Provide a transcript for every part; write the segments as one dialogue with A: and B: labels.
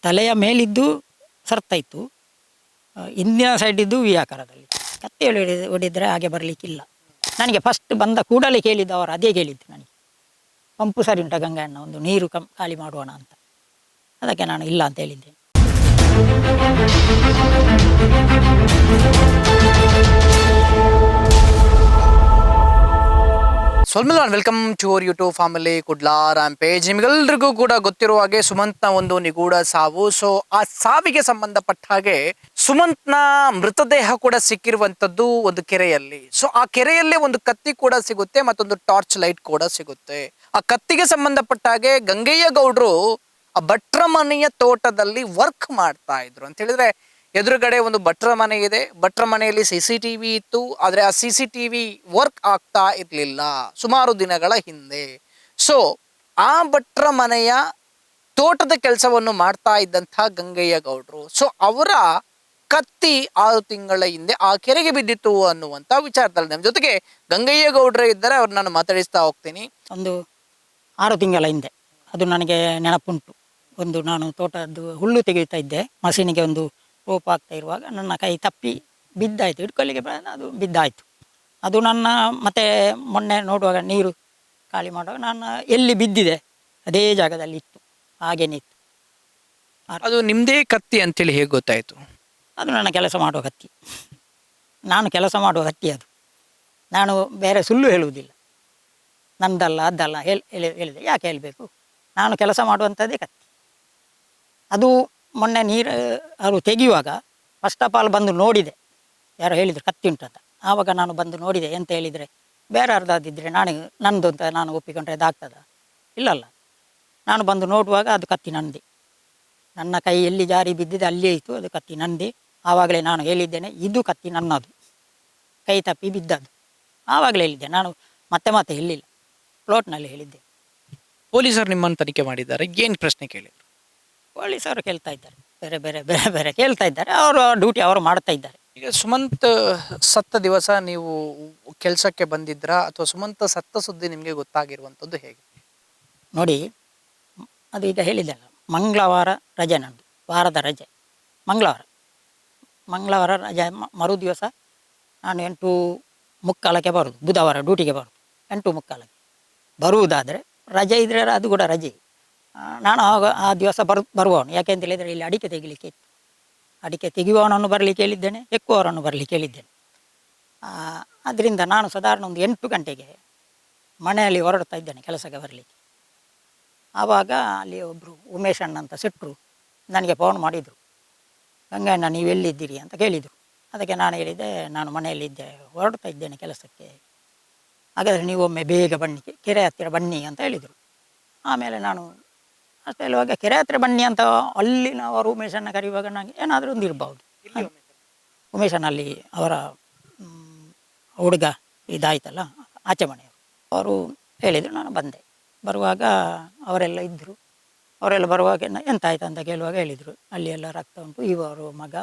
A: ತಲೆಯ ಮೇಲಿದ್ದು ಸರ್ತಾ ಇತ್ತು, ಹಿಂದಿನ ಸೈಡಿದ್ದು ವಿ ಆಕಾರದಲ್ಲಿ. ಕತ್ತಿ ಹೊಡಿದ್ರೆ ಹಾಗೆ ಬರಲಿಕ್ಕಿಲ್ಲ. ನನಗೆ ಫಸ್ಟ್ ಬಂದ ಕೂಡಲೇ ಕೇಳಿದ್ದು ಅವರು ಅದೇ ಕೇಳಿದ್ದು ನನಗೆ, ಪಂಪು ಸರಿ ಉಂಟ ಗಂಗಣ್ಣ, ಒಂದು ನೀರು ಖಾಲಿ ಮಾಡೋಣ ಅಂತ. ಅದಕ್ಕೆ ನಾನು ಇಲ್ಲ ಅಂತ ಹೇಳಿದ್ದೆ.
B: ಸೊಲ್ಮಿಲಾನ್ welcome to our YouTube family Kudla Rampage. ನಿಮಗೆಲ್ಲರಿಗೂ ಕೂಡ ಗೊತ್ತಿರುವ ಹಾಗೆ ಸುಮಂತ್ನ ಒಂದು ನಿಗೂಢ ಸಾವು. ಸೊ ಆ ಸಾವಿಗೆ ಸಂಬಂಧಪಟ್ಟ ಹಾಗೆ ಸುಮಂತ್ನ ಮೃತದೇಹ ಕೂಡ ಸಿಕ್ಕಿರುವಂತದ್ದು ಒಂದು ಕೆರೆಯಲ್ಲಿ. ಸೊ ಆ ಕೆರೆಯಲ್ಲಿ ಒಂದು ಕತ್ತಿ ಕೂಡ ಸಿಗುತ್ತೆ, ಮತ್ತೊಂದು ಟಾರ್ಚ್ ಲೈಟ್ ಕೂಡ ಸಿಗುತ್ತೆ. ಆ ಕತ್ತಿಗೆ ಸಂಬಂಧಪಟ್ಟ ಹಾಗೆ ಗಂಗಯ್ಯ ಗೌಡ್ರು ಆ ಭಟ್ರ ಮನೆಯ ತೋಟದಲ್ಲಿ ವರ್ಕ್ ಮಾಡ್ತಾ ಇದ್ರು ಅಂತ ಹೇಳಿದ್ರೆ, ಎದುರುಗಡೆ ಒಂದು ಭಟ್ರ ಮನೆ ಇದೆ. ಭಟ್ರ ಮನೆಯಲ್ಲಿ CCTV ಇತ್ತು, ಆದ್ರೆ ಆ CCTV ವರ್ಕ್ ಆಗ್ತಾ ಇರ್ಲಿಲ್ಲ ಸುಮಾರು ದಿನಗಳ ಹಿಂದೆ. ಸೊ ಆ ಭಟ್ರ ಮನೆಯ ತೋಟದ ಕೆಲಸವನ್ನು ಮಾಡ್ತಾ ಇದ್ದಂಥ ಗಂಗಯ್ಯ ಗೌಡ್ರು, ಸೊ ಅವರ ಕತ್ತಿ 6 ತಿಂಗಳ ಹಿಂದೆ ಆ ಕೆರೆಗೆ ಬಿದ್ದಿತ್ತು ಅನ್ನುವಂತ ವಿಚಾರದಲ್ಲಿ ನಮ್ಮ ಜೊತೆಗೆ ಗಂಗಯ್ಯ ಗೌಡ್ರೆ ಇದ್ದಾರೆ. ಅವ್ರು ನಾನು ಮಾತಾಡಿಸ್ತಾ ಹೋಗ್ತೀನಿ.
A: ಒಂದು 6 ತಿಂಗಳ ಹಿಂದೆ ಅದು ನನಗೆ ನೆನಪುಂಟು. ಒಂದು ನಾನು ತೋಟದ್ದು ಹುಲ್ಲು ತೆಗೆಯುತ್ತಾ ಇದ್ದೆ, ಮಷೀನಿಗೆ ಒಂದು ರೋಪ್ ಆಗ್ತಾ ಇರುವಾಗ ನನ್ನ ಕೈ ತಪ್ಪಿ ಬಿದ್ದಾಯಿತು. ಹಿಡ್ಕೊಳ್ಳಿಕ್ಕೆ ಅದು ಬಿದ್ದಾಯಿತು. ಅದು ನನ್ನ ಮತ್ತೆ ಮೊನ್ನೆ ನೋಡುವಾಗ ನೀರು ಖಾಲಿ ಮಾಡುವಾಗ ನಾನು ಎಲ್ಲಿ ಬಿದ್ದಿದೆ ಅದೇ ಜಾಗದಲ್ಲಿ ಇತ್ತು, ಹಾಗೇನೆ ಇತ್ತು.
B: ಅದು ನಿಮ್ಮದೇ ಕತ್ತಿ ಅಂತೇಳಿ ಹೇಗೆ ಗೊತ್ತಾಯಿತು?
A: ಅದು ನನ್ನ ಕೆಲಸ ಮಾಡುವ ಕತ್ತಿ, ನಾನು ಕೆಲಸ ಮಾಡುವ ಕತ್ತಿ ಅದು. ನಾನು ಬೇರೆ ಸುಳ್ಳು ಹೇಳುವುದಿಲ್ಲ, ನಂದಲ್ಲ ಅದಲ್ಲ ಹೇಳಿದೆ. ಯಾಕೆ ಹೇಳಬೇಕು, ನಾನು ಕೆಲಸ ಮಾಡುವಂಥದ್ದೇ ಕತ್ತಿ ಅದು. ಮೊನ್ನೆ ನೀರು ಅವರು ತೆಗೆಯುವಾಗ ಫಸ್ಟ್ ಆಫ್ ಆಲ್ ಬಂದು ನೋಡಿದೆ, ಯಾರೋ ಹೇಳಿದರು ಕತ್ತಿ ಉಂಟಂತ. ಆವಾಗ ನಾನು ಬಂದು ನೋಡಿದೆ. ಎಂತ ಹೇಳಿದರೆ, ಬೇರೆ ಅರ್ಧದಿದ್ದರೆ ನಂದು ಅಂತ ನಾನು ಒಪ್ಪಿಕೊಂಡ್ರೆ ಅದಾಗ್ತದ? ಇಲ್ಲಲ್ಲ. ನಾನು ಬಂದು ನೋಡುವಾಗ ಅದು ಕತ್ತಿ ನಂದಿ. ನನ್ನ ಕೈ ಎಲ್ಲಿ ಜಾರಿ ಬಿದ್ದಿದೆ ಅಲ್ಲಿಯೇ ಇತ್ತು, ಅದು ಕತ್ತಿ ನಂದಿ. ಆವಾಗಲೇ ನಾನು ಹೇಳಿದ್ದೇನೆ, ಇದು ಕತ್ತಿ ನನ್ನದು, ಕೈ ತಪ್ಪಿ ಬಿದ್ದದ್ದು. ಆವಾಗಲೇ ಹೇಳಿದ್ದೆ, ನಾನು ಮತ್ತೆ ಹೇಳಿಲ್ಲ, ಪ್ಲೋಟ್ನಲ್ಲಿ ಹೇಳಿದ್ದೆ.
B: ಪೊಲೀಸರು ನಿಮ್ಮನ್ನು ತನಿಖೆ ಮಾಡಿದ್ದಾರೆ, ಏನು ಪ್ರಶ್ನೆ ಕೇಳಿದ್ರು?
A: ಪೊಲೀಸರು ಕೇಳ್ತಾ ಇದ್ದಾರೆ, ಬೇರೆ ಬೇರೆ ಬೇರೆ ಬೇರೆ ಕೇಳ್ತಾ ಇದ್ದಾರೆ. ಅವರು ಡ್ಯೂಟಿ ಅವರು ಮಾಡ್ತಾ ಇದ್ದಾರೆ.
B: ಈಗ ಸುಮಂತ್ ಸತ್ತ ದಿವಸ ನೀವು ಕೆಲಸಕ್ಕೆ ಬಂದಿದ್ರಾ, ಅಥವಾ ಸುಮಂತ್ ಸತ್ತ ಸುದ್ದಿ ನಿಮಗೆ ಗೊತ್ತಾಗಿರುವಂಥದ್ದು ಹೇಗೆ?
A: ನೋಡಿ, ಅದು ಈಗ ಹೇಳಿದ್ದೆಲ್ಲ, ಮಂಗಳವಾರ ರಜೆ, ನಂದು ವಾರದ ರಜೆ ಮಂಗಳವಾರ ರಜೆ. ಮರು ದಿವಸ ನಾನು 8:45 ಬರೋದು, ಬುಧವಾರ ಡ್ಯೂಟಿಗೆ ಬರೋದು. 8:45 ಬರುವುದಾದರೆ ರಜೆ ಇದ್ದರೆ ಅದು ಕೂಡ ರಜೆ. ನಾನು ಆಗ ಆ ದಿವಸ ಬರುವವನು. ಯಾಕೆಂತ ಹೇಳಿದರೆ, ಇಲ್ಲಿ ಅಡಿಕೆ ತೆಗಿಲಿಕ್ಕೆ ಇತ್ತು. ಅಡಿಕೆ ತೆಗೆಯುವವನನ್ನು ಬರಲಿಕ್ಕೆ ಹೇಳಿದ್ದೇನೆ, ಎಕ್ಕುವವರನ್ನು ಬರಲಿಕ್ಕೆ ಹೇಳಿದ್ದೇನೆ. ಅದರಿಂದ ನಾನು ಸಾಧಾರಣ ಒಂದು 8 ಗಂಟೆಗೆ ಮನೆಯಲ್ಲಿ ಹೊರಡ್ತಾ ಇದ್ದೇನೆ ಕೆಲಸಕ್ಕೆ ಬರಲಿಕ್ಕೆ. ಆವಾಗ ಅಲ್ಲಿ ಒಬ್ಬರು ಉಮೇಶ್ ಅಣ್ಣ ಅಂತ ಸೆಟ್ರು ನನಗೆ ಫೋನ್ ಮಾಡಿದರು. ಗಂಗಣ್ಣ ನೀವು ಎಲ್ಲಿದ್ದೀರಿ ಅಂತ ಕೇಳಿದರು. ಅದಕ್ಕೆ ನಾನು ಹೇಳಿದೆ, ನಾನು ಮನೆಯಲ್ಲಿದ್ದೆ, ಹೊರಡ್ತಾ ಇದ್ದೇನೆ ಕೆಲಸಕ್ಕೆ. ಹಾಗಾದರೆ ನೀವು ಒಮ್ಮೆ ಬೇಗ ಬನ್ನಿ, ಕೆರೆ ಹತ್ತಿರ ಬನ್ನಿ ಅಂತ ಹೇಳಿದರು. ಆಮೇಲೆ ನಾನು ಅಷ್ಟು ಹೇಳುವಾಗ ಕೆರೆ ಹತ್ತಿರ ಬನ್ನಿ ಅಂತ ಅಲ್ಲಿನವರು ಉಮೇಶನ್ನ ಕರೆಯುವಾಗ ನನಗೆ ಏನಾದರೂ ಒಂದು ಇರ್ಬೋದು. ಉಮೇಶನಲ್ಲಿ ಅವರ ಹುಡುಗ ಇದಾಯ್ತಲ್ಲ, ಆಚೆ ಮನೆಯವರು, ಅವರು ಹೇಳಿದರು. ನಾನು ಬಂದೆ. ಬರುವಾಗ ಅವರೆಲ್ಲ ಇದ್ದರು. ಅವರೆಲ್ಲ ಬರುವಾಗ ಎಂತ ಆಯ್ತು ಅಂತ ಕೇಳುವಾಗ ಹೇಳಿದರು, ಅಲ್ಲಿ ಎಲ್ಲ ರಕ್ತ ಉಂಟು, ಇವರು ಮಗ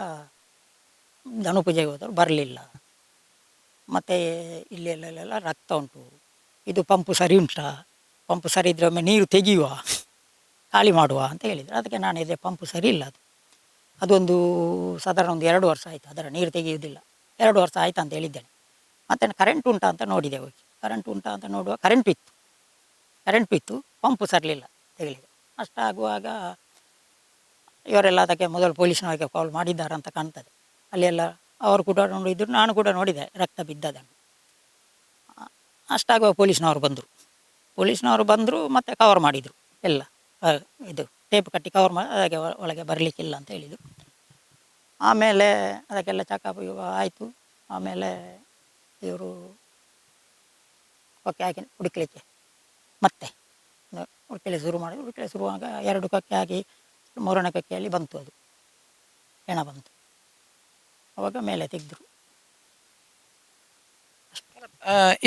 A: ಧನು ಪೂಜೆಗೆ ಹೋದವರು ಬರಲಿಲ್ಲ, ಮತ್ತು ಇಲ್ಲೆಲ್ಲ ರಕ್ತ ಉಂಟು, ಇದು ಪಂಪು ಸರಿ ಉಂಟಾ, ಪಂಪು ಸರಿ ಇದ್ದರೆ ಒಮ್ಮೆ ನೀರು ತೆಗೆಯುವ, ಖಾಲಿ ಮಾಡುವ ಅಂತ ಹೇಳಿದರು. ಅದಕ್ಕೆ ನಾನು ಇದೆ, ಪಂಪು ಸರಿ ಇಲ್ಲ, ಅದೊಂದು ಸಾಧಾರಣ ಒಂದು 2 ವರ್ಷ ಆಯಿತು, ಅದರ ನೀರು ತೆಗೆಯುವುದಿಲ್ಲ. 2 ವರ್ಷ ಆಯ್ತು ಅಂತ ಹೇಳಿದ್ದೇನೆ. ಮತ್ತು ಕರೆಂಟ್ ಉಂಟಾ ಅಂತ ನೋಡಿದೆ ಹೋಗಿ. ಕರೆಂಟ್ ಉಂಟಾ ಅಂತ ನೋಡುವ ಕರೆಂಟ್ ಇತ್ತು, ಪಂಪು ಸರಿಲಿಲ್ಲ, ತೆಗಲಿದೆ. ಅಷ್ಟಾಗುವಾಗ ಇವರೆಲ್ಲ ಅದಕ್ಕೆ ಮೊದಲು ಪೊಲೀಸ್ನವರಿಗೆ ಕಾಲ್ ಮಾಡಿದ್ದಾರೆ ಅಂತ ಕಾಣ್ತದೆ. ಅಲ್ಲೆಲ್ಲ ಅವರು ಕೂಡ ನೋಡಿದ್ರು, ನಾನು ಕೂಡ ನೋಡಿದೆ ರಕ್ತ ಬಿದ್ದದನ್ನು. ಅಷ್ಟಾಗುವಾಗ ಪೊಲೀಸ್ನವರು ಬಂದರು ಮತ್ತು ಕವರ್ ಮಾಡಿದರು ಎಲ್ಲ. ಇದು ಟೇಪ್ ಕಟ್ಟಿ ಕವರ್ ಮಾಡಿ ಅದಕ್ಕೆ ಒಳಗೆ ಬರಲಿಕ್ಕಿಲ್ಲ ಅಂತ ಹೇಳಿದರು. ಆಮೇಲೆ ಅದಕ್ಕೆಲ್ಲ ಚೆಕಪ್ ಆಯಿತು. ಆಮೇಲೆ ಇವರು ಕೊಕ್ಕೆ ಹಾಕಿ ಹುಡುಕ್ಲಿಕ್ಕೆ ಮತ್ತೆ ಹುಡುಕಲಿಕ್ಕೆ ಶುರುವಾಗ 2 ಕೊಕ್ಕೆ ಹಾಕಿ 3ನೇ ಕೊಕ್ಕೆಯಲ್ಲಿ ಬಂತು, ಅದು ಹೆಣ ಬಂತು. ಅವಾಗ ಮೇಲೆ ತೆಗೆದ್ರು.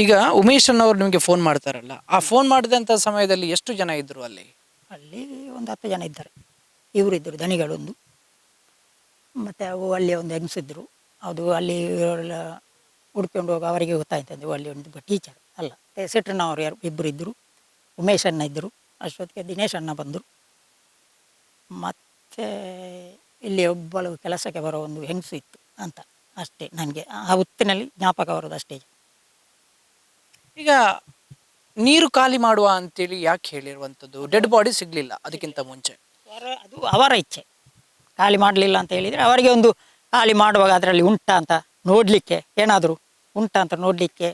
B: ಈಗ ಉಮೇಶ್ ಅನ್ನೋರು ನಿಮಗೆ ಫೋನ್ ಮಾಡ್ತಾರಲ್ಲ, ಆ ಫೋನ್ ಮಾಡಿದಂಥ ಸಮಯದಲ್ಲಿ ಎಷ್ಟು ಜನ ಇದ್ದರು ಅಲ್ಲಿ?
A: ಅಲ್ಲಿ ಒಂದು 10 ಜನ ಇದ್ದಾರೆ. ಇವರಿದ್ದರು ದನಿಗಳೊಂದು, ಮತ್ತು ಅವು ಅಲ್ಲಿ ಒಂದು ಹೆಂಗಸಿದ್ರು. ಅದು ಅಲ್ಲಿ ಇವರೆಲ್ಲ ಹುಡ್ಕೊಂಡು ಹೋಗಿ ಅವರಿಗೆ ಗೊತ್ತಾಯ್ತಂದು ಅಲ್ಲಿ ಒಂದು ಟೀಚರ್ ಅಲ್ಲ, ಸೆಟ್ರನವರು ಇಬ್ಬರು ಇದ್ದರು. ಉಮೇಶ್ ಅಣ್ಣ ಇದ್ದರು. ಅಷ್ಟೊತ್ತಿಗೆ ದಿನೇಶ್ ಅಣ್ಣ ಬಂದರು. ಮತ್ತು ಮತ್ತು ಇಲ್ಲಿ ಒಬ್ಬಳು ಕೆಲಸಕ್ಕೆ ಬರೋ ಒಂದು ಹೆಂಗಸು ಇತ್ತು ಅಂತ ಅಷ್ಟೇ ನನಗೆ ಆ ಹೊತ್ತಿನಲ್ಲಿ ಜ್ಞಾಪಕ ಬರೋದು ಅಷ್ಟೇ.
B: ಈಗ ನೀರು ಖಾಲಿ ಮಾಡುವ ಅಂತೇಳಿ ಯಾಕೆ ಹೇಳಿರುವಂಥದ್ದು? ಡೆಡ್ ಬಾಡಿ ಸಿಗ್ಲಿಲ್ಲ ಅದಕ್ಕಿಂತ ಮುಂಚೆ.
A: ಅದು ಅವರ ಇಚ್ಛೆ. ಖಾಲಿ ಮಾಡಲಿಲ್ಲ ಅಂತ ಹೇಳಿದರೆ ಅವರಿಗೆ ಒಂದು ಖಾಲಿ ಮಾಡುವಾಗ ಅದರಲ್ಲಿ ಉಂಟಾ ಅಂತ ನೋಡಲಿಕ್ಕೆ ಏನಾದರೂ ಉಂಟಾ ಅಂತ ನೋಡಲಿಕ್ಕೆ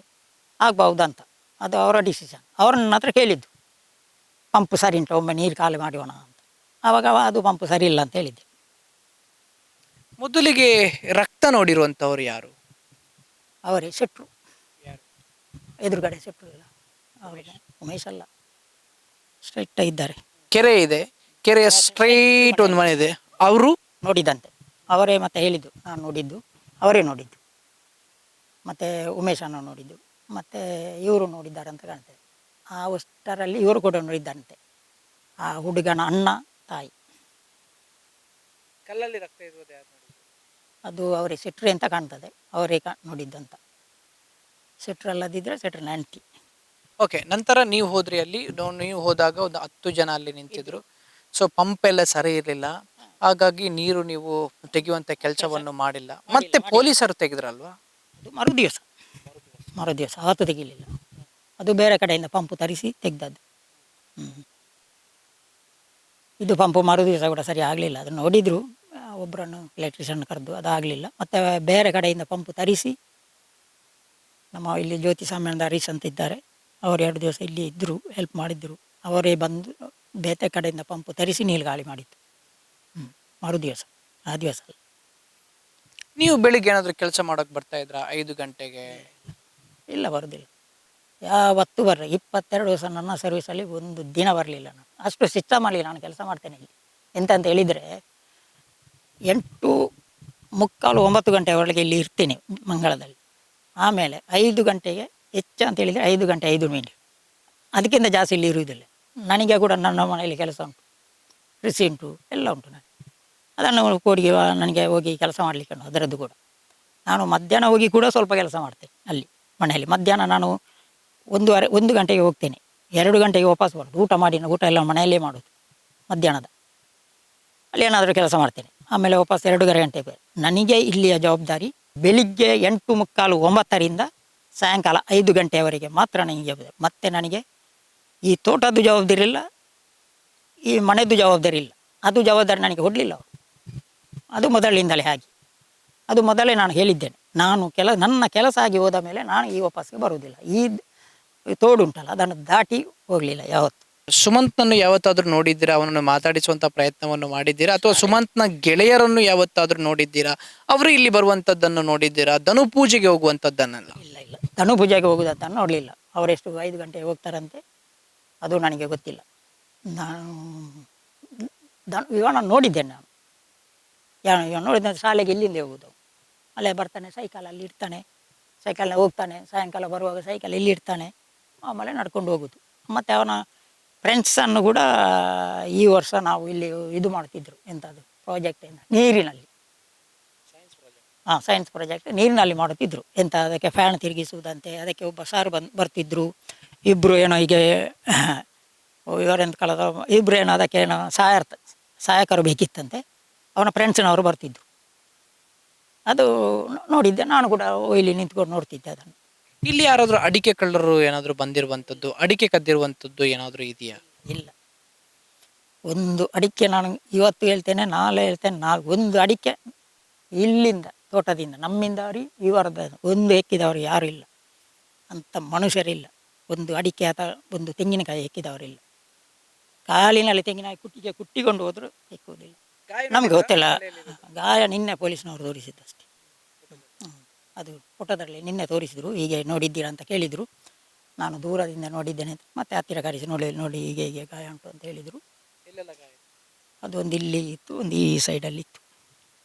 A: ಆಗ್ಬಹುದಂತ, ಅದು ಅವರ ಡಿಸಿಷನ್. ಅವರು ನನ್ನ ಹತ್ರ ಕೇಳಿದ್ದು ಪಂಪು ಸರಿ ಉಂಟು, ಒಮ್ಮೆ ನೀರು ಖಾಲಿ ಮಾಡೋಣ ಅಂತ. ಆವಾಗ ಅದು ಪಂಪು ಸರಿ ಇಲ್ಲ ಅಂತ ಹೇಳಿದ್ದೆ.
B: ಮೊದಲಿಗೆ ರಕ್ತ ನೋಡಿರುವಂಥವ್ರು ಯಾರು?
A: ಅವರೇ ಶೆಟ್ರು,
B: ಯಾರು?
A: ಎದುರುಗಡೆ ಶೆಟ್ರು ಇಲ್ಲ ಅವರಿಗೆ, ಉಮೇಶ್ ಅಲ್ಲ, ಸ್ಟ್ರೈಟ್ ಇದ್ದಾರೆ.
B: ಕೆರೆ ಇದೆ, ಕೆರೆಯ ಸ್ಟ್ರೈಟ್ ಒಂದು ಮನೆ ಇದೆ, ಅವರು
A: ನೋಡಿದಂತೆ ಅವರೇ ಮತ್ತೆ ಹೇಳಿದ್ದು, ನಾನು ನೋಡಿದ್ದು ಅವರೇ ನೋಡಿದ್ದು. ಮತ್ತು ಉಮೇಶನ್ನು ನೋಡಿದ್ದು, ಮತ್ತು ಇವರು ನೋಡಿದ್ದಾರೆ ಅಂತ ಕಾಣ್ತದೆ. ಆ ಅಷ್ಟರಲ್ಲಿ ಇವರು ಕೂಡ ನೋಡಿದ್ದಂತೆ, ಆ ಹುಡುಗನ ಅಣ್ಣ ತಾಯಿ.
B: ಕಲ್ಲಲ್ಲಿ ರಕ್ತ ಇರುವುದು ಯಾರು ನೋಡಿದ್ರು?
A: ಅದು ಅವರೇ ಶೆಟ್ರಿ ಅಂತ ಕಾಣ್ತದೆ, ಅವರೇ ನೋಡಿದ್ದಂತ. ಶೆಟ್ರು ಅಲ್ಲದಿದ್ದರೆ ಶೆಟ್ರನ ಹೆಂಡತಿ.
B: ಓಕೆ, ನಂತರ ನೀವು ಹೋದ್ರಿ ಅಲ್ಲಿ. ನೀವು ಹೋದಾಗ ಒಂದು 10 ಜನ ಅಲ್ಲಿ ನಿಂತಿದ್ರು. ಸೊ ಪಂಪ್ ಎಲ್ಲ ಸರಿ ಇರಲಿಲ್ಲ, ಹಾಗಾಗಿ ನೀರು ನೀವು ತೆಗೆಯುವಂತ ಕೆಲಸವನ್ನು ಮಾಡಿಲ್ಲ. ಮತ್ತೆ ಪೊಲೀಸರು ತೆಗೆದ್ರಲ್ವಾ?
A: ಅದು ಮರುದಿವಸ ಅವತ್ತು ತೆಗಿಲಿಲ್ಲ, ಅದು ಬೇರೆ ಕಡೆಯಿಂದ ಪಂಪು ತರಿಸಿ ತೆಗೆದದ್ದು. ಇದು ಪಂಪು ಮರುದಿವಸ ಕೂಡ ಸರಿ ಆಗಲಿಲ್ಲ. ಅದು ನೋಡಿದ್ರು, ಒಬ್ಬರನ್ನು ಎಲೆಕ್ಟ್ರಿಷಿಯನ್ ಕರೆದು, ಅದು ಆಗಲಿಲ್ಲ. ಮತ್ತು ಬೇರೆ ಕಡೆಯಿಂದ ಪಂಪು ತರಿಸಿ, ನಮ್ಮ ಇಲ್ಲಿ ಜ್ಯೋತಿ ಸಾಮ್ಯದ ಹರೀಶ್ ಅಂತ ಇದ್ದಾರೆ, ಅವರು 2 ದಿವಸ ಇಲ್ಲಿ ಇದ್ದರು, ಹೆಲ್ಪ್ ಮಾಡಿದ್ರು. ಅವರೇ ಬಂದು ಬೇರೆ ಕಡೆಯಿಂದ ಪಂಪು ತರಿಸಿ ನೀರು ಗಾಳಿ ಮಾಡಿತ್ತು. ಮರುದಿವಸ, ಆ ದಿವಸ ಅಲ್ಲ.
B: ನೀವು ಬೆಳಿಗ್ಗೆ ಏನಾದರೂ ಕೆಲಸ ಮಾಡೋಕೆ ಬರ್ತಾ ಇದ್ರಾ 5 ಗಂಟೆಗೆ?
A: ಇಲ್ಲ, ಬರೋದಿಲ್ಲ, ಯಾವತ್ತೂ ಬರಲಿ. 22 ವರ್ಷ ನನ್ನ ಸರ್ವಿಸಲ್ಲಿ ಒಂದು ದಿನ ಬರಲಿಲ್ಲ ನಾನು. ಅಷ್ಟು ಸಿಸ್ಟಮಲ್ಲಿ ನಾನು ಕೆಲಸ ಮಾಡ್ತೇನೆ ಇಲ್ಲಿ. ಎಂತ ಅಂತ ಹೇಳಿದರೆ 8:45 9 ಗಂಟೆವರೆಗೆ ಇಲ್ಲಿ ಇರ್ತೀನಿ ಮಂಗಳದಲ್ಲಿ. ಆಮೇಲೆ 5 ಗಂಟೆಗೆ ಹೆಚ್ಚು ಅಂತ ಹೇಳಿದರೆ 5 ಗಂಟೆ 5 ಮಿನಿಟ್, ಅದಕ್ಕಿಂತ ಜಾಸ್ತಿ ಇಲ್ಲಿ ಇರುವುದಿಲ್ಲ. ನನಗೆ ಕೂಡ ನನ್ನ ಮನೆಯಲ್ಲಿ ಕೆಲಸ ಉಂಟು, ಕೃಷಿ ಉಂಟು, ಎಲ್ಲ ಉಂಟು. ನನಗೆ ಅದನ್ನು ಕೋಡಿಗೆ ನನಗೆ ಹೋಗಿ ಕೆಲಸ ಮಾಡಲಿಕ್ಕೆ ಉಂಟು, ಅದರದ್ದು ಕೂಡ. ನಾನು ಮಧ್ಯಾಹ್ನ ಹೋಗಿ ಕೂಡ ಸ್ವಲ್ಪ ಕೆಲಸ ಮಾಡ್ತೇನೆ ಅಲ್ಲಿ ಮನೆಯಲ್ಲಿ. ಮಧ್ಯಾಹ್ನ ನಾನು 1 ಗಂಟೆಗೆ ಹೋಗ್ತೇನೆ, 2 ಗಂಟೆಗೆ ವಾಪಸ್ ಬರೋದು. ಊಟ ಎಲ್ಲ ಮನೆಯಲ್ಲೇ ಮಾಡೋದು. ಮಧ್ಯಾಹ್ನದ ಅಲ್ಲಿ ಏನಾದರೂ ಕೆಲಸ ಮಾಡ್ತೇನೆ, ಆಮೇಲೆ ವಾಪಸ್ 2:30 ಗಂಟೆಗೆ. ನನಗೆ ಇಲ್ಲಿಯ ಜವಾಬ್ದಾರಿ ಬೆಳಿಗ್ಗೆ 8:45 9ರಿಂದ ಸಾಯಂಕಾಲ 5 ಗಂಟೆಯವರೆಗೆ ಮಾತ್ರ ನನಗೆ ಜವಾಬ್ದಾರಿ. ಮತ್ತು ನನಗೆ ಈ ತೋಟದ್ದು ಜವಾಬ್ದಾರಿ ಇಲ್ಲ, ಈ ಮನೆಯದ್ದು ಜವಾಬ್ದಾರಿ ಇಲ್ಲ. ಅದು ಜವಾಬ್ದಾರಿ ನನಗೆ ಕೊಡಲಿಲ್ಲ ಅವರು. ಅದು ಮೊದಲಿಂದಲೇ ಹಾಗೆ. ಅದು ಮೊದಲೇ ನಾನು ಹೇಳಿದ್ದೇನೆ, ನಾನು ನನ್ನ ಕೆಲಸ ಆಗಿ ಹೋದ ಮೇಲೆ ನಾನು ಈ ವಾಪಸ್ಗೆ ಬರುವುದಿಲ್ಲ. ಈ ತೋಡುಂಟಲ್ಲ, ಅದನ್ನು ದಾಟಿ ಹೋಗಲಿಲ್ಲ ಯಾವತ್ತು.
B: ಸುಮಂತ್ನನ್ನು ಯಾವತ್ತಾದ್ರೂ ನೋಡಿದ್ದೀರಾ? ಅವನನ್ನು ಮಾತಾಡಿಸುವಂತ ಪ್ರಯತ್ನವನ್ನು ಮಾಡಿದ್ದೀರಾ? ಅಥವಾ ಸುಮಂತ್ನ ಗೆಳೆಯರನ್ನು ಯಾವತ್ತಾದ್ರೂ ನೋಡಿದ್ದೀರಾ? ಅವರು ಇಲ್ಲಿ ಬರುವಂತದ್ದನ್ನು ನೋಡಿದ್ದೀರಾ? ಧನು ಪೂಜೆಗೆ ಹೋಗುವಂತದ್ದನ್ನೆಲ್ಲ?
A: ಇಲ್ಲ, ಧನು ಪೂಜೆಗೆ ಹೋಗುವುದನ್ನು ನೋಡಲಿಲ್ಲ. ಅವರೆಷ್ಟು 5 ಗಂಟೆಗೆ ಹೋಗ್ತಾರಂತೆ, ಅದು ನನಗೆ ಗೊತ್ತಿಲ್ಲ. ನಾನು ಇವನ ನೋಡಿದ್ದೇನೆ. ಇವನು ನೋಡಿದ್ದೆ ಶಾಲೆಗೆ ಇಲ್ಲಿಂದ ಹೋಗುವುದು. ಅಲ್ಲೇ ಬರ್ತಾನೆ, ಸೈಕಲಲ್ಲಿ ಇಡ್ತಾನೆ, ಸೈಕಲ್ನ ಹೋಗ್ತಾನೆ, ಸಾಯಂಕಾಲ ಬರುವಾಗ ಸೈಕಲ್ ಇಲ್ಲಿ ಇಡ್ತಾನೆ, ಆಮೇಲೆ ನಡ್ಕೊಂಡು ಹೋಗೋದು. ಮತ್ತು ಅವನ ಫ್ರೆಂಡ್ಸನ್ನು ಕೂಡ ಈ ವರ್ಷ ನಾವು ಇಲ್ಲಿ ಇದು ಮಾಡ್ತಿದ್ರು, ಎಂಥದ್ದು ಪ್ರಾಜೆಕ್ಟ್ ನೀರಿನಲ್ಲಿ, ಸೈನ್ಸ್ ಪ್ರಾಜೆಕ್ಟ್ ನೀರಿನಲ್ಲಿ ಮಾಡುತ್ತಿದ್ದರು. ಎಂಥ ಅದಕ್ಕೆ ಫ್ಯಾನ್ ತಿರುಗಿಸುವುದಂತೆ, ಅದಕ್ಕೆ ಒಬ್ಬ ಸಾರು ಬರ್ತಿದ್ರು. ಇಬ್ಬರು ಏನೋ ಹೀಗೆ ಇವರೆಂತ ಕಳೆದ ಇಬ್ಬರು ಏನೋ ಅದಕ್ಕೆ ಏನೋ ಸಹಾಯಕರು ಬೇಕಿತ್ತಂತೆ, ಅವನ ಫ್ರೆಂಡ್ಸ್ನವರು ಬರ್ತಿದ್ರು. ಅದು ನೋಡಿದ್ದೆ, ನಾನು ಕೂಡ ಇಲ್ಲಿ ನಿಂತ್ಕೊಂಡು ನೋಡ್ತಿದ್ದೆ ಅದನ್ನು.
B: ಇಲ್ಲಿ ಯಾರಾದರೂ ಅಡಿಕೆ ಕಳ್ಳರು ಏನಾದರೂ ಬಂದಿರುವಂಥದ್ದು, ಅಡಿಕೆ ಕದ್ದಿರುವಂಥದ್ದು ಏನಾದರೂ ಇದೆಯಾ?
A: ಇಲ್ಲ, ಒಂದು ಅಡಿಕೆ ನಾನು ಇವತ್ತು ಹೇಳ್ತೇನೆ, ನಾಳೆ ಹೇಳ್ತೇನೆ, ಒಂದು ಅಡಿಕೆ ಇಲ್ಲಿಂದ ತೋಟದಿಂದ ನಮ್ಮಿಂದವರಿ ಇವರದ ಒಂದು ಎಕ್ಕಿದವರು ಯಾರೂ ಇಲ್ಲ, ಅಂಥ ಮನುಷ್ಯರಿಲ್ಲ. ಒಂದು ಅಡಿಕೆ ಅಥವಾ ಒಂದು ತೆಂಗಿನಕಾಯಿ ಎಕ್ಕಿದವರಿಲ್ಲ. ಕಾಲಿನಲ್ಲಿ ತೆಂಗಿನಕಾಯಿ ಕುಟ್ಟಿಕೊಂಡು ಹೋದರೂ ಎಕ್ಕುವುದಿಲ್ಲ. ನಮಗೆ ಗೊತ್ತಿಲ್ಲ, ಗಾಯ ನಿನ್ನೆ ಪೊಲೀಸ್ನವರು ತೋರಿಸಿದ್ದಷ್ಟೇ. ಅದು ಫೋಟೋದಲ್ಲಿ ನಿನ್ನೆ ತೋರಿಸಿದ್ರು, ಹೀಗೆ ನೋಡಿದ್ದೀರಾ ಅಂತ ಕೇಳಿದರು. ನಾನು ದೂರದಿಂದ ನೋಡಿದ್ದೇನೆ ಅಂತ, ಮತ್ತೆ ಹತ್ತಿರ ಕರೆಸಿ ನೋಡಿ ಹೀಗೆ ಗಾಯ ಉಂಟು ಅಂತ ಹೇಳಿದರು. ಅದು ಒಂದು ಇಲ್ಲಿ ಇತ್ತು, ಒಂದು ಈ ಸೈಡಲ್ಲಿ ಇತ್ತು.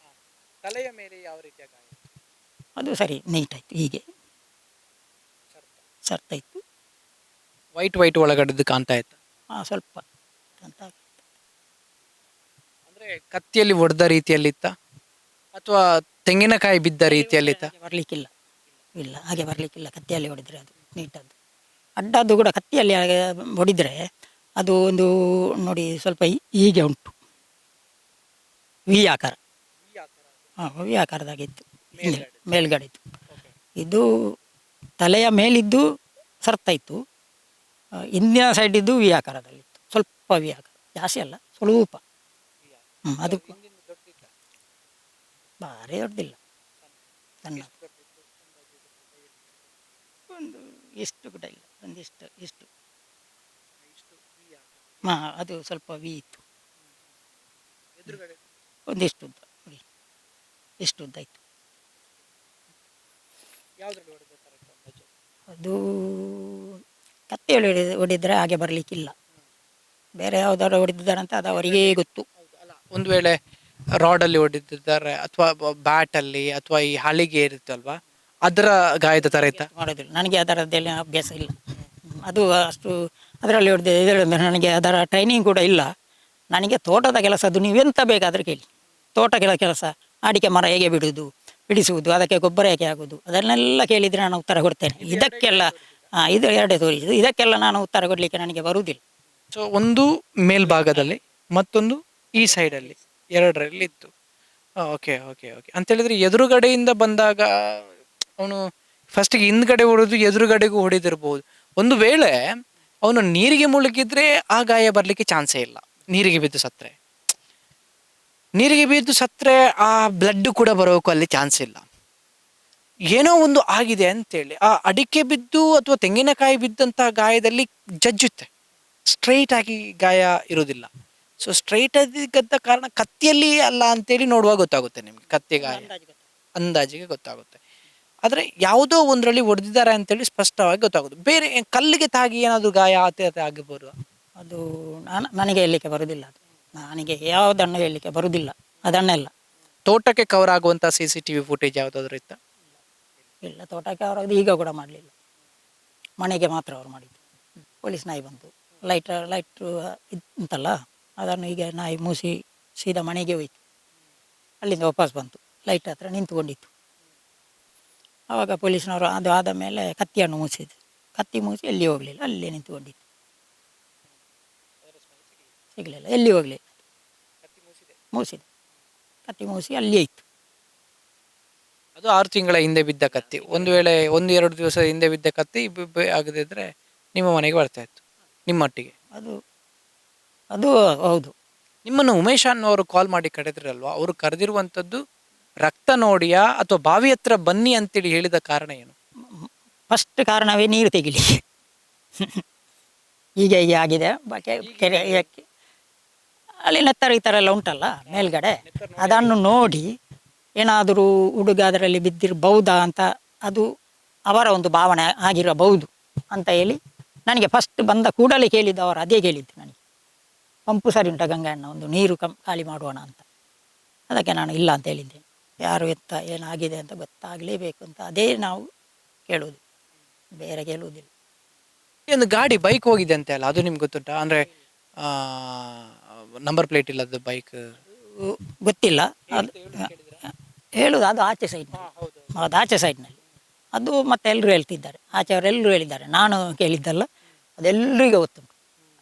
B: ತಲೆಯ ಮೇಲೆ ಯಾವ ರೀತಿಯ ಗಾಯ?
A: ಅದು ಸರಿ ನೀಟಾಯಿತು, ಹೀಗೆ ಸರ್ತ ಇತ್ತು.
B: ವೈಟ್ ಒಳಗಡೆದು ಕಾಣ್ತಾ ಇತ್ತು.
A: ಸ್ವಲ್ಪ ಅಂತ.
B: ಅಂದರೆ ಕತ್ತಿಯಲ್ಲಿ ಒಡೆದ ರೀತಿಯಲ್ಲಿತ್ತ ಅಥವಾ ತೆಂಗಿನಕಾಯಿ ಬಿದ್ದ ರೀತಿಯಲ್ಲಿತ್ತ?
A: ಬರಲಿಕ್ಕಿಲ್ಲ, ಇಲ್ಲ ಹಾಗೆ ಬರಲಿಕ್ಕಿಲ್ಲ. ಕತ್ತಿಯಲ್ಲಿ ಹೊಡೆದ್ರೆ ಅದು ನೀಟದ್ದು. ಅಡ್ಡದ್ದು ಕೂಡ ಕತ್ತಿಯಲ್ಲಿ ಹೊಡಿದರೆ ಅದು ಒಂದು ನೋಡಿ ಸ್ವಲ್ಪ ಹೀಗೆ ಉಂಟು, ವಿ ಆಕಾರ. ಹಾಂ, ವಿ ಆಕಾರದಾಗಿತ್ತು. ಹಿಂದೆ ಮೇಲ್ಗಡೆ ಇತ್ತು. ಇದು ತಲೆಯ ಮೇಲಿದ್ದು ಸರ್ತ ಇತ್ತು. ಹಿಂದಿನ ಸೈಡ್ ಇದ್ದು ವಿ ಆಕಾರದಲ್ಲಿತ್ತು. ಸ್ವಲ್ಪ ವಿ ಆಕಾರ, ಜಾಸ್ತಿ ಅಲ್ಲ, ಸ್ವಲ್ಪ. ಅದು ಭಾರಿ ದೊಡ್ಡದಿಲ್ಲ, ಸಣ್ಣ. ಒಂದು ಎಷ್ಟು ಕೂಡ ಇಲ್ಲ, ಒಂದಿಷ್ಟು ಇಷ್ಟು. ಹಾಂ, ಅದು ಸ್ವಲ್ಪ ವಿ ಇತ್ತು. ಒಂದಿಷ್ಟು ಉದ್ದ, ವಿ ಎಷ್ಟು ಉದ್ದ ಇತ್ತು. ಅದು ಕತ್ತೆಯಲ್ಲಿ ಹೊಡಿದ್ರೆ ಹಾಗೆ ಬರಲಿಕ್ಕಿಲ್ಲ. ಬೇರೆ ಯಾವುದಾದ್ರು ಹೊಡೆದಿದ್ದಾರೆ ಅಂತ ಅದು ಅವರಿಗೇ ಗೊತ್ತು.
B: ಒಂದು ವೇಳೆ ರಾಡಲ್ಲಿ ಹೊಡೆದಿದ್ದಾರೆ ಅಥವಾ ಬ್ಯಾಟಲ್ಲಿ ಅಥವಾ ಈ ಹಳಿಗೆ ಇರುತ್ತಲ್ವಾ, ಅದರ ಗಾಯದ ಥರ ಇತ್ತ?
A: ಮಾಡೋದಿಲ್ಲ, ನನಗೆ ಅದರದ್ದೆಲ್ಲ ಅಭ್ಯಾಸ ಇಲ್ಲ. ಅದು ಅಷ್ಟು ಅದರಲ್ಲಿ ಹೊಡೆದ ಇದರಿಂದ ನನಗೆ ಅದರ ಟ್ರೈನಿಂಗ್ ಕೂಡ ಇಲ್ಲ. ನನಗೆ ತೋಟದ ಕೆಲಸ, ಅದು ನೀವೆಂತ ಬೇಕಾದರೂ ಕೇಳಿ. ತೋಟಗಳ ಕೆಲಸ, ಅಡಿಕೆ ಮರ ಹೇಗೆ ಬಿಡಿಸುವುದು, ಅದಕ್ಕೆ ಗೊಬ್ಬರ ಹೇಗೆ ಆಗೋದು, ಅದನ್ನೆಲ್ಲ ಕೇಳಿದರೆ ನಾನು ಉತ್ತರ ಕೊಡ್ತೇನೆ. ಇದಕ್ಕೆಲ್ಲ ಇದು ಎರಡೇ ತೋರಿಸಿದ್ದು, ಇದಕ್ಕೆಲ್ಲ ನಾನು ಉತ್ತರ ಕೊಡಲಿಕ್ಕೆ ನನಗೆ ಬರುವುದಿಲ್ಲ.
B: ಸೊ ಒಂದು ಮೇಲ್ಭಾಗದಲ್ಲಿ ಮತ್ತೊಂದು ಈ ಸೈಡಲ್ಲಿ, ಎರಡರಲ್ಲಿ ಇತ್ತು. ಓಕೆ ಓಕೆ ಓಕೆ ಅಂತೇಳಿದ್ರೆ ಎದುರುಗಡೆಯಿಂದ ಬಂದಾಗ ಅವನು ಫಸ್ಟಿಗೆ ಹಿಂದ್ಗಡೆ ಹೊಡೆದು ಎದುರುಗಡೆಗೂ ಹೊಡೆದಿರ್ಬೋದು. ಒಂದು ವೇಳೆ ಅವನು ನೀರಿಗೆ ಮುಳುಗಿದ್ರೆ ಆ ಗಾಯ ಬರಲಿಕ್ಕೆ ಚಾನ್ಸೇ ಇಲ್ಲ. ನೀರಿಗೆ ಬಿದ್ದು ಸತ್ತರೆ, ನೀರಿಗೆ ಬಿದ್ದು ಸತ್ತರೆ ಆ ಬ್ಲಡ್ ಕೂಡ ಬರೋಕ್ಕೂ ಅಲ್ಲಿ ಚಾನ್ಸ್ ಇಲ್ಲ. ಏನೋ ಒಂದು ಆಗಿದೆ ಅಂತೇಳಿ ಆ ಅಡಿಕೆ ಬಿದ್ದು ಅಥವಾ ತೆಂಗಿನಕಾಯಿ ಬಿದ್ದಂಥ ಗಾಯದಲ್ಲಿ ಜಜ್ಜುತ್ತೆ, ಸ್ಟ್ರೈಟ್ ಆಗಿ ಗಾಯ ಇರೋದಿಲ್ಲ. ಸೊ ಸ್ಟ್ರೈಟ್ ಆಗಿದ್ದ ಕಾರಣ ಕತ್ತಿಯಲ್ಲಿ ಅಲ್ಲ ಅಂತೇಳಿ ನೋಡುವಾಗ ಗೊತ್ತಾಗುತ್ತೆ ನಿಮಗೆ, ಕತ್ತಿ ಗಾಯ ಅಂದಾಜಿಗೆ ಗೊತ್ತಾಗುತ್ತೆ. ಆದರೆ ಯಾವುದೋ ಒಂದರಲ್ಲಿ ಹೊಡೆದಿದ್ದಾರೆ ಅಂತೇಳಿ ಸ್ಪಷ್ಟವಾಗಿ ಗೊತ್ತಾಗೋದು. ಬೇರೆ ಕಲ್ಲಿಗೆ ತಾಗಿ ಏನಾದರೂ ಗಾಯ ಆಗಿರ್ಬೋದು.
A: ಅದು ನನಗೆ ಹೇಳಲಿಕ್ಕೆ ಬರುವುದಿಲ್ಲ. ಅದು ನನಗೆ ಯಾವುದನ್ನು ಹೇಳಲಿಕ್ಕೆ ಬರುವುದಿಲ್ಲ ಅದನ್ನೆಲ್ಲ.
B: ತೋಟಕ್ಕೆ ಕವರ್ ಆಗುವಂಥ CCTV ಫುಟೇಜ್ ಯಾವುದಾದ್ರೂ ಇತ್ತ?
A: ಇಲ್ಲ, ತೋಟಕ್ಕೆ ಅವರದ್ದು ಈಗ ಕೂಡ ಮಾಡಲಿಲ್ಲ, ಮನೆಗೆ ಮಾತ್ರ ಅವರು ಮಾಡಿದ್ದು. ಪೊಲೀಸ್ ನಾಯಿ ಬಂತು, ಲೈಟ್ರು ಇತ್ತಲ್ಲ, ಅದನ್ನು ಈಗ ನಾಯಿ ಮೂಸಿ ಸೀದಾ ಮನೆಗೆ ಹೋಯಿತು. ಅಲ್ಲಿಂದ ವಾಪಸ್ ಬಂತು, ಲೈಟ್ ಹತ್ರ ನಿಂತುಕೊಂಡಿತ್ತು. ಆವಾಗ ಪೊಲೀಸ್ನವರು ಅದು ಆದ ಮೇಲೆ ಕತ್ತಿಯನ್ನು ಮೂಸಿದ್ರು. ಕತ್ತಿ ಮೂಸಿ ಎಲ್ಲಿ ಹೋಗಲಿಲ್ಲ, ಅಲ್ಲೇ ನಿಂತುಕೊಂಡಿತ್ತು, ಸಿಗಲಿಲ್ಲ, ಎಲ್ಲಿ ಹೋಗಲಿಲ್ಲ. ಮೂಸಿದೆ, ಕತ್ತಿ ಮೂಸಿ ಅಲ್ಲಿಯೇ ಇತ್ತು.
B: ಅದು 6 ತಿಂಗಳ ಹಿಂದೆ ಬಿದ್ದ ಕತ್ತಿ. ಒಂದು ವೇಳೆ 1-2 ದಿವಸ ಹಿಂದೆ ಬಿದ್ದ ಕತ್ತಿ ಆಗದಿದ್ರೆ ನಿಮ್ಮ ಮನೆಗೆ ಬರ್ತಾ ಇತ್ತು, ನಿಮ್ಮೊಟ್ಟಿಗೆ.
A: ಅದು ಅದು ಹೌದು.
B: ನಿಮ್ಮನ್ನು ಉಮೇಶ್ ಅನ್ನೋರು ಕಾಲ್ ಮಾಡಿ ಕರೆದ್ರಲ್ವಾ, ಅವರು ಕರೆದಿರುವಂಥದ್ದು ರಕ್ತ ನೋಡಿಯಾ ಅಥವಾ ಬಾವಿ ಹತ್ರ ಬನ್ನಿ ಅಂತೇಳಿ ಹೇಳಿದ ಕಾರಣ ಏನು?
A: ಫಸ್ಟ್ ಕಾರಣವೇ ನೀರು ತೆಗಿಲಿಕ್ಕೆ. ಹೀಗೆ ಹೀಗೆ ಆಗಿದೆ, ಕೆರೆ ಅಲ್ಲಿ ನೆತ್ತರ ಈ ಥರ ಎಲ್ಲ ಉಂಟಲ್ಲ ಮೇಲ್ಗಡೆ, ಅದನ್ನು ನೋಡಿ ಏನಾದರೂ ಹುಡುಗ ಅದರಲ್ಲಿ ಬಿದ್ದಿರಬಹುದಾ ಅಂತ, ಅದು ಅವರ ಒಂದು ಭಾವನೆ ಆಗಿರಬಹುದು ಅಂತ ಹೇಳಿ ನನಗೆ ಫಸ್ಟ್ ಬಂದ ಕೂಡಲೇ ಕೇಳಿದ್ದವರು ಅದೇ ಕೇಳಿದ್ದು ನನಗೆ. ಪಂಪು ಸರಿ ಉಂಟ ಗಂಗಣ್ಣ, ಒಂದು ನೀರು ಖಾಲಿ ಮಾಡುವಣ ಅಂತ. ಅದಕ್ಕೆ ನಾನು ಇಲ್ಲ ಅಂತ ಹೇಳಿದ್ದೇನೆ. ಯಾರು ಎತ್ತ ಏನಾಗಿದೆ ಅಂತ ಗೊತ್ತಾಗಲೇಬೇಕು ಅಂತ ಅದೇ ನಾವು ಕೇಳುವುದು, ಬೇರೆ ಕೇಳುವುದಿಲ್ಲ.
B: ಒಂದು ಗಾಡಿ ಬೈಕ್ ಹೋಗಿದೆ ಅಂತೆ ಅಲ್ಲ, ಅದು ನಿಮ್ಗೆ ಗೊತ್ತುಂಟಾ? ಅಂದರೆ ನಂಬರ್ ಪ್ಲೇಟ್ ಇಲ್ಲದ ಬೈಕ್
A: ಗೊತ್ತಿಲ್ಲ. ಅದು ಹೇಳುವುದು ಅದು ಆಚೆ ಸೈಡ್ನಲ್ಲಿ, ಅದು ಆಚೆ ಸೈಡ್ನಲ್ಲಿ. ಅದು ಮತ್ತೆ ಎಲ್ಲರೂ ಹೇಳ್ತಿದ್ದಾರೆ, ಆಚೆಯವರೆಲ್ಲರೂ ಹೇಳಿದ್ದಾರೆ, ನಾನು ಕೇಳಿದ್ದಲ್ಲ, ಅದೆಲ್ಲರಿಗೂ ಗೊತ್ತುಂಟು.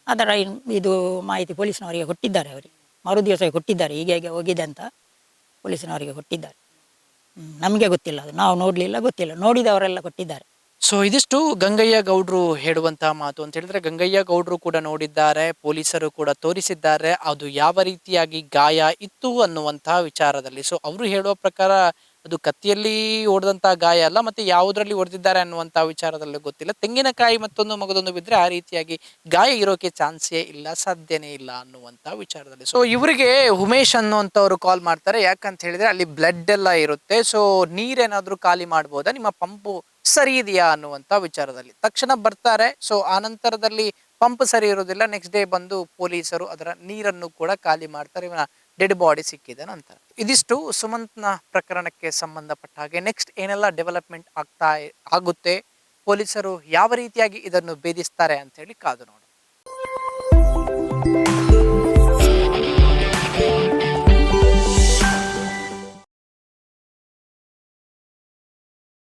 A: ಅದರ ಇದು ಮಾಹಿತಿ ಪೊಲೀಸ್ನವರಿಗೆ ಕೊಟ್ಟಿದ್ದಾರೆ, ಅವರಿಗೆ ಮರು ದಿವಸ ಕೊಟ್ಟಿದ್ದಾರೆ, ಹೀಗೆ ಹೇಗೆ ಹೋಗಿದೆ ಅಂತ ಪೊಲೀಸಿನವರಿಗೆ ಕೊಟ್ಟಿದ್ದಾರೆ. ನಮಗೆ ಗೊತ್ತಿಲ್ಲ, ಅದು ನಾವು ನೋಡಲಿಲ್ಲ, ಗೊತ್ತಿಲ್ಲ, ನೋಡಿದವರೆಲ್ಲ ಕೊಟ್ಟಿದ್ದಾರೆ.
B: ಸೊ ಇದಿಷ್ಟು ಗಂಗಯ್ಯ ಗೌಡ್ರು ಹೇಳುವಂತಹ ಮಾತು ಅಂತ ಹೇಳಿದ್ರೆ, ಗಂಗಯ್ಯ ಗೌಡ್ರು ಕೂಡ ನೋಡಿದ್ದಾರೆ, ಪೊಲೀಸರು ಕೂಡ ತೋರಿಸಿದ್ದಾರೆ ಅದು ಯಾವ ರೀತಿಯಾಗಿ ಗಾಯ ಇತ್ತು ಅನ್ನುವಂತಹ ವಿಚಾರದಲ್ಲಿ. ಸೊ ಅವರು ಹೇಳುವ ಪ್ರಕಾರ ಅದು ಕತ್ತಿಯಲ್ಲಿ ಹೊಡೆದಂತಹ ಗಾಯ ಅಲ್ಲ, ಮತ್ತೆ ಯಾವುದರಲ್ಲಿ ಹೊಡೆದಿದ್ದಾರೆ ಅನ್ನುವಂತಹ ವಿಚಾರದಲ್ಲಿ ಗೊತ್ತಿಲ್ಲ. ತೆಂಗಿನಕಾಯಿ ಮತ್ತೊಂದು ಮಗದೊಂದು ಬಿದ್ದರೆ ಆ ರೀತಿಯಾಗಿ ಗಾಯ ಇರೋಕೆ ಚಾನ್ಸೇ ಇಲ್ಲ, ಸಾಧ್ಯನೇ ಇಲ್ಲ ಅನ್ನುವಂತಹ ವಿಚಾರದಲ್ಲಿ. ಸೊ ಇವರಿಗೆ ಉಮೇಶ್ ಅನ್ನುವಂಥವ್ರು ಕಾಲ್ ಮಾಡ್ತಾರೆ. ಯಾಕಂತ ಹೇಳಿದ್ರೆ ಅಲ್ಲಿ ಬ್ಲಡ್ ಎಲ್ಲ ಇರುತ್ತೆ. ಸೊ ನೀರೇನಾದ್ರೂ ಖಾಲಿ ಮಾಡ್ಬೋದಾ, ನಿಮ್ಮ ಪಂಪು ಸರಿ ಇದೆಯಾ ಅನ್ನುವಂಥ ವಿಚಾರದಲ್ಲಿ ತಕ್ಷಣ ಬರ್ತಾರೆ. ಸೊ ಆ ನಂತರದಲ್ಲಿ ಪಂಪ್ ಸರಿ ಇರೋದಿಲ್ಲ, ನೆಕ್ಸ್ಟ್ ಡೇ ಬಂದು ಪೊಲೀಸರು ಅದರ ನೀರನ್ನು ಕೂಡ ಖಾಲಿ ಮಾಡ್ತಾರೆ. ಇವನ ಡೆಡ್ ಬಾಡಿ ಸಿಕ್ಕಿದೆ ನಂತರ. ಇದಿಷ್ಟು ಸುಮಂತ್ನ ಪ್ರಕರಣಕ್ಕೆ ಸಂಬಂಧಪಟ್ಟ ಹಾಗೆ. ನೆಕ್ಸ್ಟ್ ಏನೆಲ್ಲ ಡೆವಲಪ್ಮೆಂಟ್ ಆಗುತ್ತೆ, ಪೊಲೀಸರು ಯಾವ ರೀತಿಯಾಗಿ ಇದನ್ನು ಭೇದಿಸ್ತಾರೆ ಅಂತ ಹೇಳಿ ಕಾದು ನೋಡಿ.